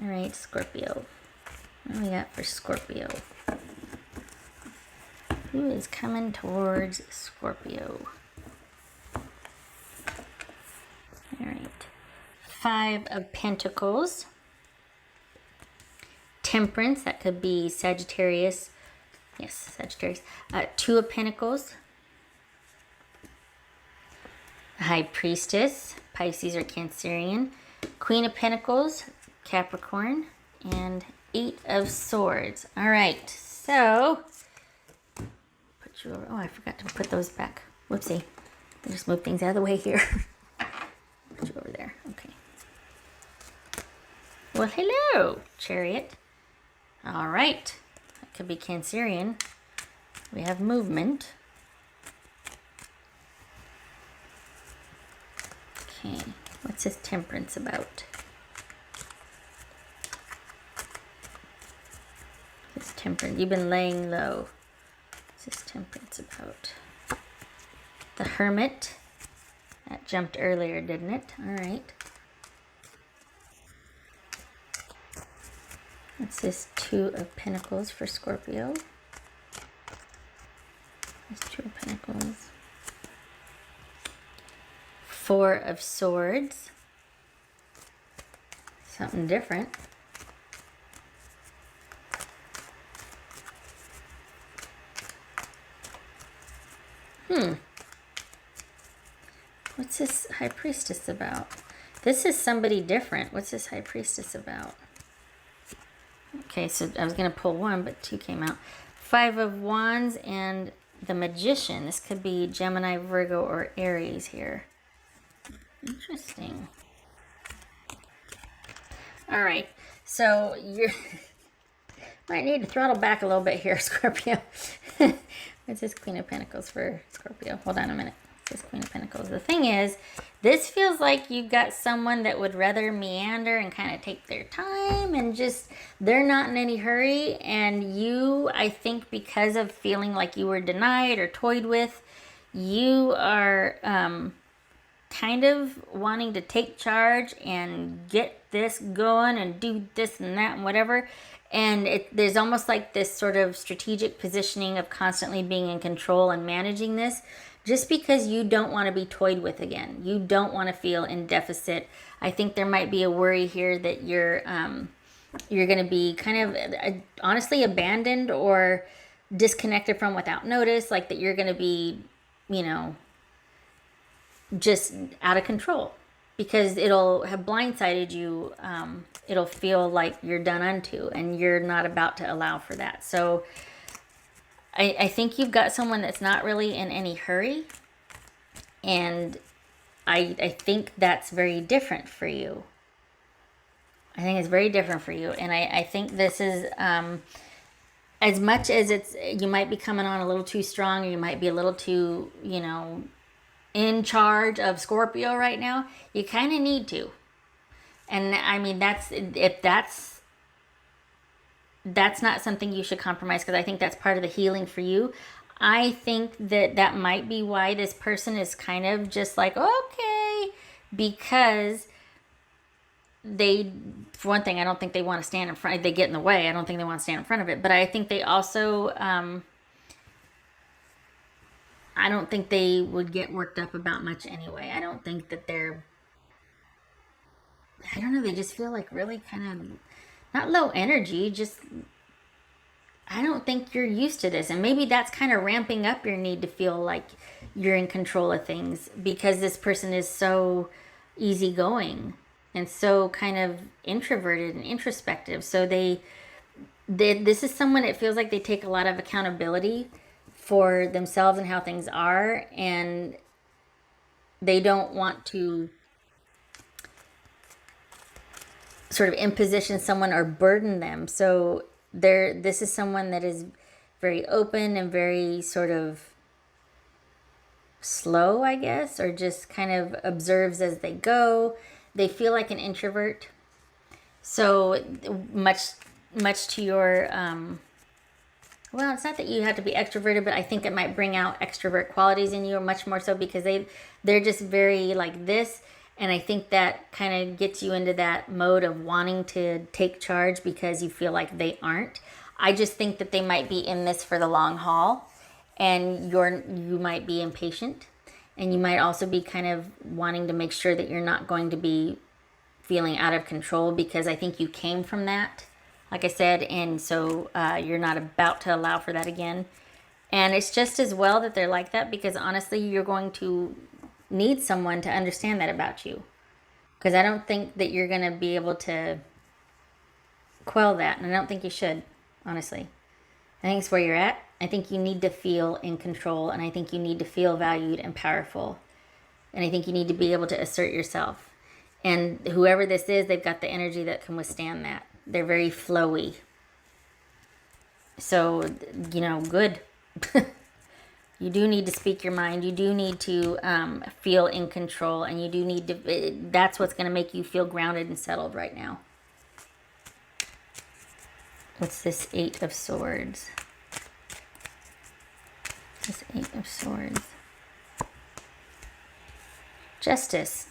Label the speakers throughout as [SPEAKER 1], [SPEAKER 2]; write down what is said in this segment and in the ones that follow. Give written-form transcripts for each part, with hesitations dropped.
[SPEAKER 1] All right, Scorpio. What do we got for Scorpio? Who is coming towards Scorpio? All right. 5 of Pentacles. Temperance, that could be Sagittarius. Yes, Sagittarius. 2 of Pentacles. High Priestess, Pisces or Cancerian. Queen of Pentacles, Capricorn. And 8 of Swords. All right, so put you over. Oh, I forgot to put those back. Whoopsie. I just move things out of the way here. Put you over there. Okay. Well, hello, Chariot. All right. That could be Cancerian. We have movement. Okay. What's his temperance about? His temperance. You've been laying low. What's his temperance about? The Hermit. That jumped earlier, didn't it? All right. What's this 2 of Pentacles for Scorpio? This 2 of Pentacles. 4 of Swords. Something different. What's this High Priestess about? This is somebody different. What's this High Priestess about? Okay, so I was going to pull 1, but 2 came out. 5 of Wands and the Magician. This could be Gemini, Virgo, or Aries here. Interesting. All right, so you might need to throttle back a little bit here, Scorpio. What's this Queen of Pentacles for Scorpio? Hold on a minute. This Queen of Pentacles. The thing is, this feels like you've got someone that would rather meander and kind of take their time and just, they're not in any hurry. And you, I think because of feeling like you were denied or toyed with, you are kind of wanting to take charge and get this going and do this and that and whatever. And there's almost like this sort of strategic positioning of constantly being in control and managing this, just because you don't want to be toyed with again. You don't want to feel in deficit. I think there might be a worry here that you're going to be kind of honestly abandoned or disconnected from without notice, like that you're going to be, you know, just out of control because it'll have blindsided you. It'll feel like you're done unto and you're not about to allow for that. So I think you've got someone that's not really in any hurry. And I think that's very different for you. I think it's very different for you. And I think this is, as much as you might be coming on a little too strong, or you might be a little too, you know, in charge of Scorpio right now, you kind of need to. And I mean, that's not something you should compromise, because I think that's part of the healing for you. I think that might be why this person is kind of just like, okay, because they, for one thing, I don't think they want to stand in front, they get in the way. I don't think they want to stand in front of it. But I think they also, I don't think they would get worked up about much anyway. I don't think that I don't know, they just feel like really kind of, not low energy, just, I don't think you're used to this. And maybe that's kind of ramping up your need to feel like you're in control of things, because this person is so easygoing and so kind of introverted and introspective. So this is someone that feels like they take a lot of accountability for themselves and how things are, and they don't want to sort of imposition someone or burden them. So this is someone that is very open and very sort of slow, I guess, or just kind of observes as they go. They feel like an introvert. So much to your, well, it's not that you have to be extroverted, but I think it might bring out extrovert qualities in you, or much more so, because they're just very like this. And I think that kind of gets you into that mode of wanting to take charge because you feel like they aren't. I just think that they might be in this for the long haul, and you might be impatient, and you might also be kind of wanting to make sure that you're not going to be feeling out of control, because I think you came from that, like I said, and so you're not about to allow for that again. And it's just as well that they're like that, because honestly, you're going to need someone to understand that about you. Because I don't think that you're going to be able to quell that. And I don't think you should, honestly. I think it's where you're at. I think you need to feel in control. And I think you need to feel valued and powerful. And I think you need to be able to assert yourself. And whoever this is, they've got the energy that can withstand that. They're very flowy. So, good. You do need to speak your mind. You do need to feel in control. And you do need to, that's what's going to make you feel grounded and settled right now. What's this Eight of Swords? This Eight of Swords. Justice.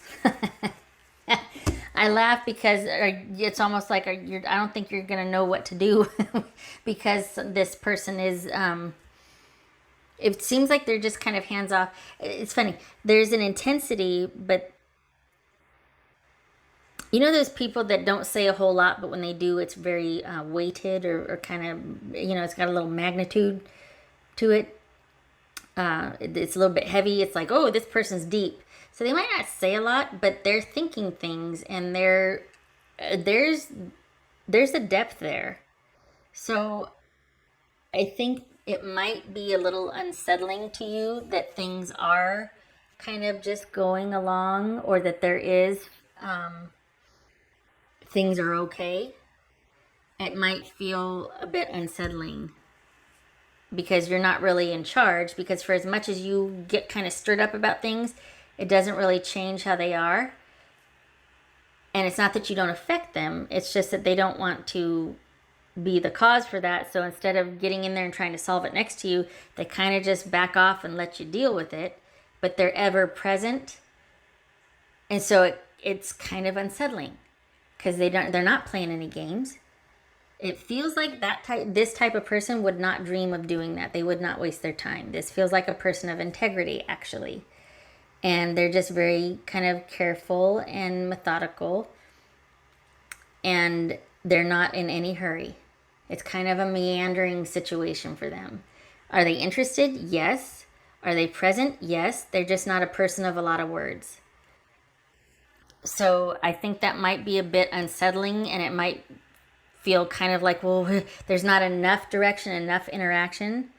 [SPEAKER 1] I laugh because it's almost like I don't think you're going to know what to do because this person is, it seems like they're just kind of hands off. It's funny. There's an intensity, but you know those people that don't say a whole lot, but when they do, it's very weighted or kind of, it's got a little magnitude to it. It's a little bit heavy. It's like, oh, this person's deep. So they might not say a lot, but they're thinking things, and there's a depth there. So I think it might be a little unsettling to you that things are kind of just going along, or that there is things are okay. It might feel a bit unsettling because you're not really in charge, because for as much as you get kind of stirred up about things, it doesn't really change how they are. And it's not that you don't affect them, it's just that they don't want to be the cause for that. So instead of getting in there and trying to solve it next to you, they kind of just back off and let you deal with it. But they're ever present. And so it's kind of unsettling because they're not playing any games. It feels like this type of person would not dream of doing that. They would not waste their time. This feels like a person of integrity, actually. And they're just very kind of careful and methodical. And they're not in any hurry. It's kind of a meandering situation for them. Are they interested? Yes. Are they present? Yes. They're just not a person of a lot of words. So I think that might be a bit unsettling, and it might feel kind of like, well, there's not enough direction, enough interaction,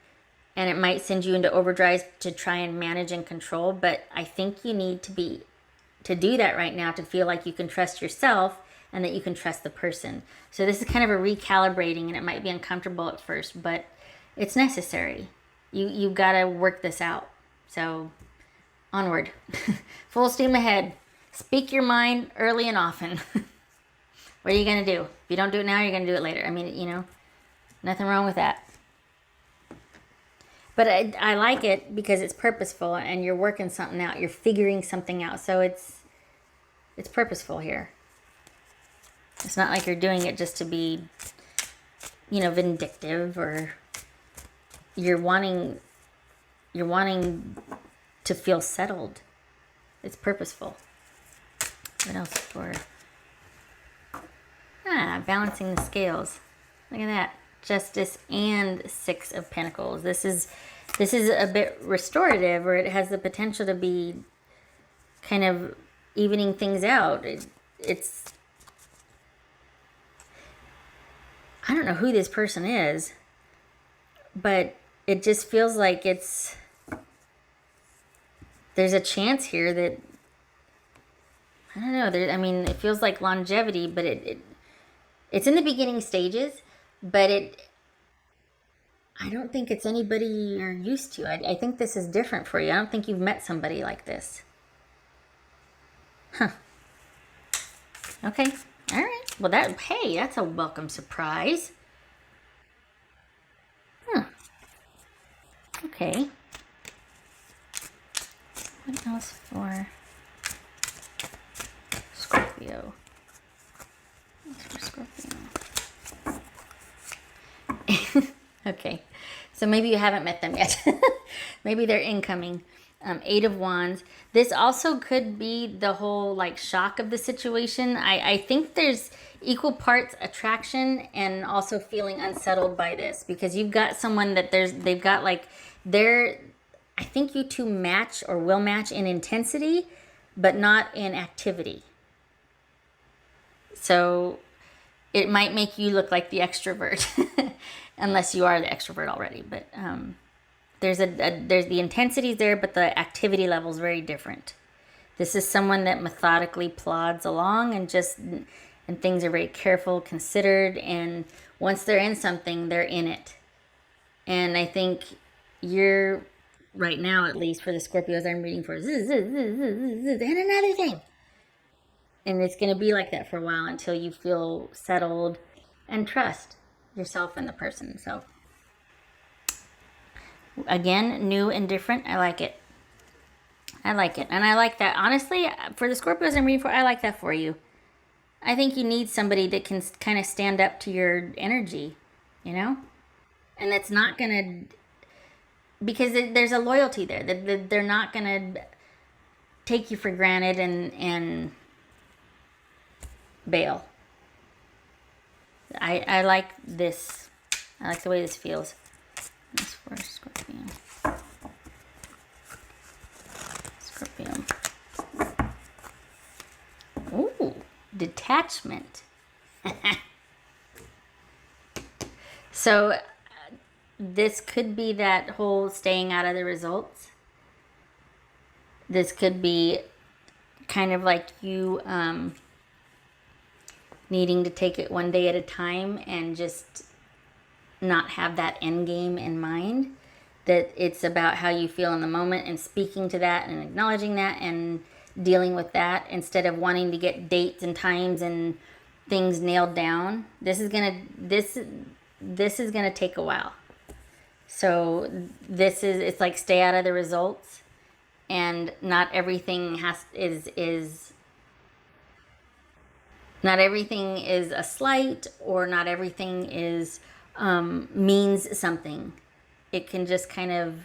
[SPEAKER 1] and it might send you into overdrive to try and manage and control. But I think you need to do that right now to feel like you can trust yourself and that you can trust the person. So this is kind of a recalibrating, and it might be uncomfortable at first, but it's necessary. You've got to work this out. So onward. Full steam ahead. Speak your mind early and often. What are you going to do? If you don't do it now, you're going to do it later. I mean, nothing wrong with that. But I like it because it's purposeful, and you're working something out. You're figuring something out. So it's purposeful here. It's not like you're doing it just to be, vindictive, or you're wanting to feel settled. It's purposeful. What else for? Balancing the scales. Look at that. Justice and Six of Pentacles. This is a bit restorative, or it has the potential to be kind of evening things out. It's I don't know who this person is, but it just feels like there's a chance here that, I don't know, it feels like longevity, but it's in the beginning stages, but I don't think it's anybody you're used to. I think this is different for you. I don't think you've met somebody like this. Huh. Okay. All right. Well, that's a welcome surprise. Huh. Okay. What else for? Scorpio. What's for Scorpio? Okay, so maybe you haven't met them yet. Maybe they're incoming. Eight of Wands. This also could be the whole like shock of the situation. I think there's equal parts attraction and also feeling unsettled by this, because you've got someone that they've got like I think you two match or will match in intensity, but not in activity. So it might make you look like the extrovert, unless you are the extrovert already. But there's the intensity's there, but the activity level is very different. This is someone that methodically plods along and things are very careful, considered, and once they're in something, they're in it. And I think you're right now, at least for the Scorpios I'm reading for, and another thing. And it's going to be like that for a while until you feel settled and trust yourself and the person. So, again, new and different. I like it. I like it. And I like that. Honestly, for the Scorpios I'm reading for, I like that for you. I think you need somebody that can kind of stand up to your energy, you know? And that's not going to, because there's a loyalty there. They're not going to take you for granted and bail. I like this. I like the way this feels. That's for Scorpio. Scorpio. Ooh, detachment. So this could be that whole staying out of the results. This could be kind of like you needing to take it one day at a time and just not have that end game in mind. That it's about how you feel in the moment and speaking to that and acknowledging that and dealing with that instead of wanting to get dates and times and things nailed down. This is gonna take a while. So it's like stay out of the results, and not everything not everything is a slight, or not everything is means something. It can just kind of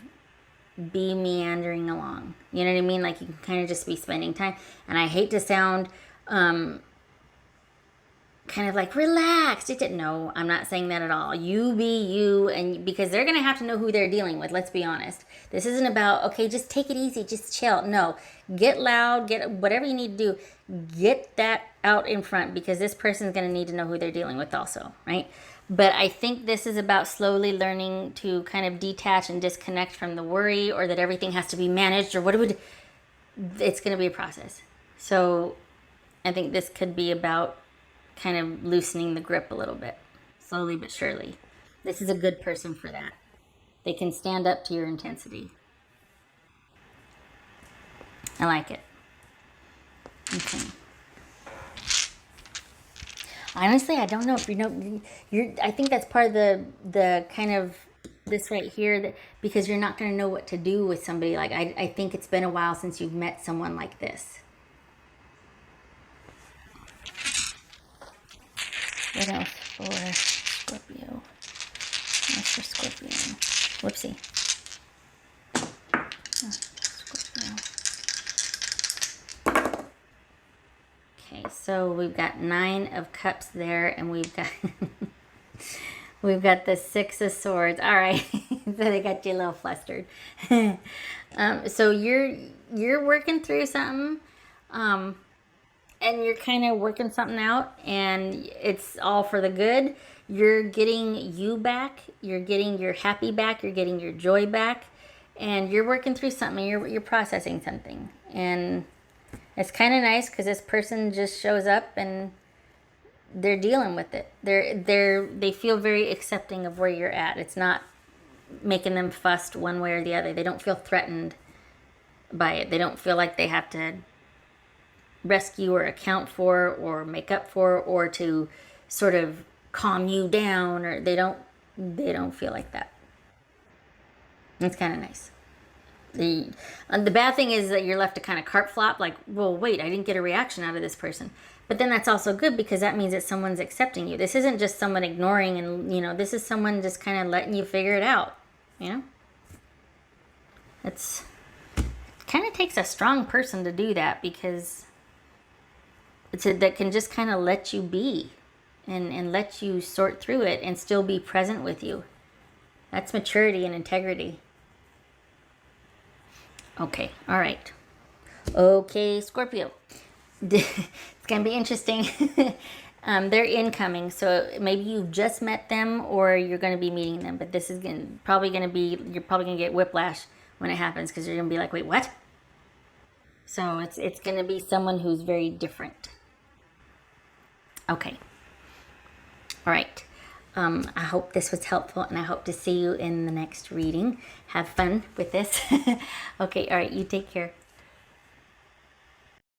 [SPEAKER 1] be meandering along. You know what I mean? Like you can kind of just be spending time. And I hate to sound kind of like relaxed. No, I'm not saying that at all. You be you, and because they're gonna have to know who they're dealing with. Let's be honest. This isn't about, okay, just take it easy, just chill. No, get loud, get whatever you need to do. Get that out in front, because this person's gonna need to know who they're dealing with also, right? But I think this is about slowly learning to kind of detach and disconnect from the worry, or that everything has to be managed, or it's gonna be a process. So I think this could be about kind of loosening the grip a little bit, slowly but surely. This is a good person for that. They can stand up to your intensity. I like it. Okay. Honestly, I don't know if you know. I think that's part of the kind of this right here, that because you're not going to know what to do with somebody. Like I think it's been a while since you've met someone like this. What else for Scorpio? What's for Scorpio? Whoopsie. Oh, Scorpio. Okay, so we've got 9 of Cups there, and we've got we've got the 6 of Swords. All right, so they got you a little flustered. So you're working through something. And you're kind of working something out, and it's all for the good. You're getting you back. You're getting your happy back. You're getting your joy back, and you're working through something. You're processing something, and it's kind of nice because this person just shows up and they're dealing with it. They feel very accepting of where you're at. It's not making them fussed one way or the other. They don't feel threatened by it. They don't feel like they have to rescue or account for or make up for, or to sort of calm you down, or they don't feel like that. It's kind of nice. The bad thing is that you're left to kind of cart flop, like, well, wait, I didn't get a reaction out of this person. But then that's also good because that means that someone's accepting you. This isn't just someone ignoring and, you know, this is someone just kind of letting you figure it out, you know? It's kind of takes a strong person to do that because that can just kind of let you be and let you sort through it and still be present with you. That's maturity and integrity. Okay, all right. Okay, Scorpio. It's going to be interesting. They're incoming, so maybe you've just met them or you're going to be meeting them. But this is probably going to be, you're probably going to get whiplash when it happens because you're going to be like, wait, what? So it's going to be someone who's very different. Okay. All right. I hope this was helpful, and I hope to see you in the next reading. Have fun with this. Okay, all right, you take care.